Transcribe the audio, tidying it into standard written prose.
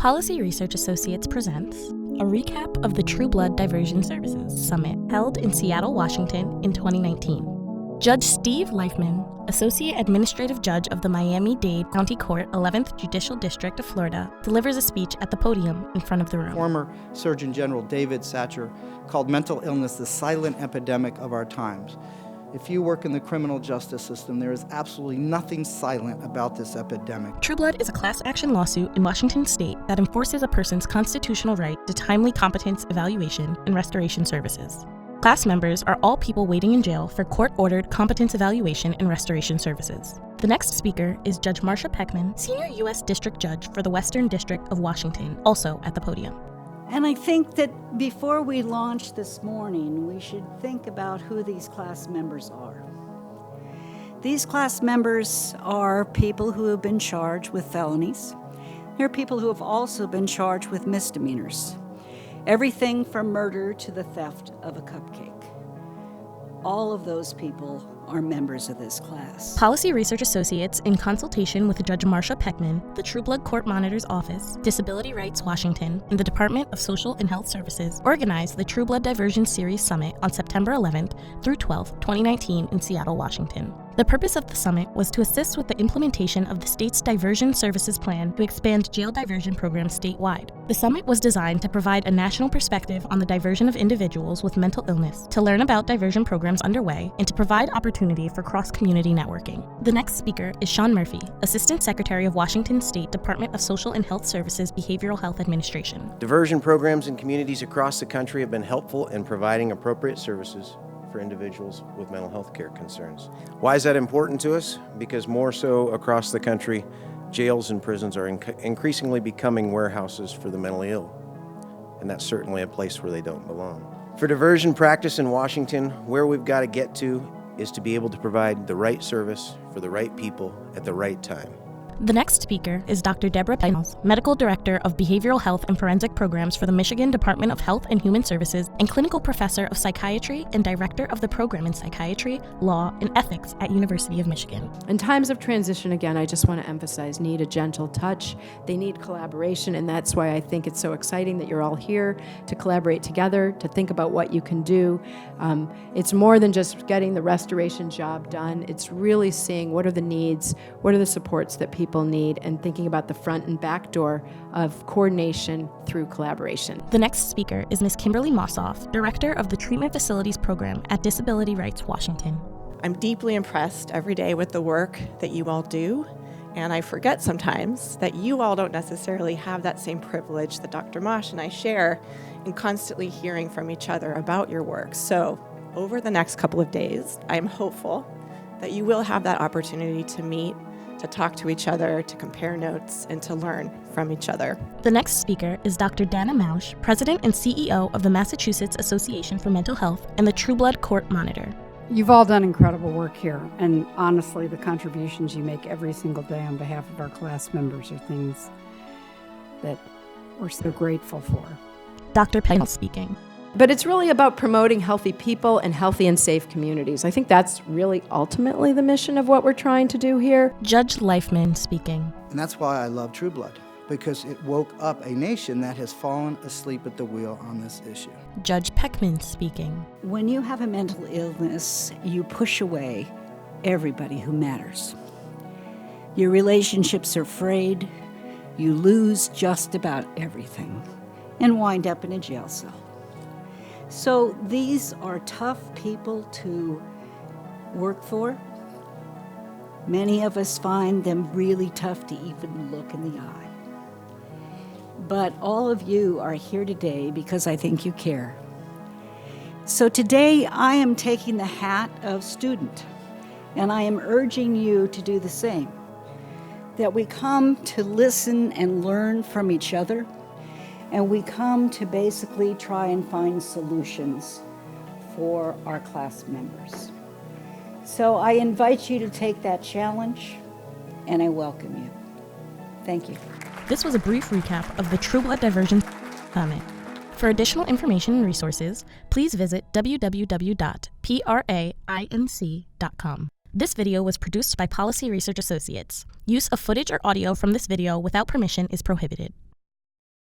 Policy Research Associates presents a recap of the Trueblood Diversion Services Summit held in Seattle, Washington in 2019. Judge Steve Leifman, Associate Administrative Judge of the Miami-Dade County Court 11th Judicial District of Florida, delivers a speech at the podium in front of the room. Former Surgeon General David Satcher called mental illness the silent epidemic of our times. If you work in the criminal justice system, there is absolutely nothing silent about this epidemic. Trueblood is a class action lawsuit in Washington state that enforces a person's constitutional right to timely competence evaluation and restoration services. Class members are all people waiting in jail for court-ordered competence evaluation and restoration services. The next speaker is Judge Marsha Pechman, Senior U.S. District Judge for the Western District of Washington, also at the podium. And I think that before we launch this morning, we should think about who these class members are. These class members are people who have been charged with felonies. They're people who have also been charged with misdemeanors. Everything from murder to the theft of a cupcake. All of those people are members of this class. Policy Research Associates, in consultation with Judge Marsha Pechman, the Trueblood Court Monitor's Office, Disability Rights Washington, and the Department of Social and Health Services, organized the Trueblood Diversion Series Summit on September 11th through 12th, 2019 in Seattle, Washington. The purpose of the summit was to assist with the implementation of the state's Diversion Services Plan to expand jail diversion programs statewide. The summit was designed to provide a national perspective on the diversion of individuals with mental illness, to learn about diversion programs underway, and to provide opportunity for cross-community networking. The next speaker is Sean Murphy, Assistant Secretary of Washington State Department of Social and Health Services Behavioral Health Administration. Diversion programs in communities across the country have been helpful in providing appropriate services for individuals with mental health care concerns. Why is that important to us? Because more so across the country, jails and prisons are increasingly becoming warehouses for the mentally ill, and that's certainly a place where they don't belong. For diversion practice in Washington, where we've got to get to is to be able to provide the right service for the right people at the right time. The next speaker is Dr. Deborah Pennels, Medical Director of Behavioral Health and Forensic Programs for the Michigan Department of Health and Human Services and Clinical Professor of Psychiatry and Director of the Program in Psychiatry, Law, and Ethics at University of Michigan. In times of transition, again, I just want to emphasize need a gentle touch. They need collaboration, and that's why I think it's so exciting that you're all here to collaborate together, to think about what you can do. It's more than just getting the restoration job done. It's really seeing what are the needs, what are the supports that people need, and thinking about the front and back door of coordination through collaboration. The next speaker is Ms. Kimberly Mossoff, Director of the Treatment Facilities Program at Disability Rights Washington. I'm deeply impressed every day with the work that you all do, and I forget sometimes that you all don't necessarily have that same privilege that Dr. Mosh and I share in constantly hearing from each other about your work. So over the next couple of days, I'm hopeful that you will have that opportunity to meet, to talk to each other, to compare notes, and to learn from each other. The next speaker is Dr. Dana Mausch, President and CEO of the Massachusetts Association for Mental Health and the Trueblood Court Monitor. You've all done incredible work here, and honestly, the contributions you make every single day on behalf of our class members are things that we're so grateful for. Dr. Pennell speaking. But it's really about promoting healthy people and healthy and safe communities. I think that's really ultimately the mission of what we're trying to do here. Judge Leifman speaking. And that's why I love Trueblood, because it woke up a nation that has fallen asleep at the wheel on this issue. Judge Pechman speaking. When you have a mental illness, you push away everybody who matters. Your relationships are frayed, you lose just about everything, and wind up in a jail cell. So these are tough people to work for. Many of us find them really tough to even look in the eye. But all of you are here today because I think you care. So today I am taking the hat of student, and I am urging you to do the same. That we come to listen and learn from each other, and we come to basically try and find solutions for our class members. So I invite you to take that challenge, and I welcome you. Thank you. This was a brief recap of the Trueblood Diversion Summit. For additional information and resources, please visit www.prainc.com. This video was produced by Policy Research Associates. Use of footage or audio from this video without permission is prohibited.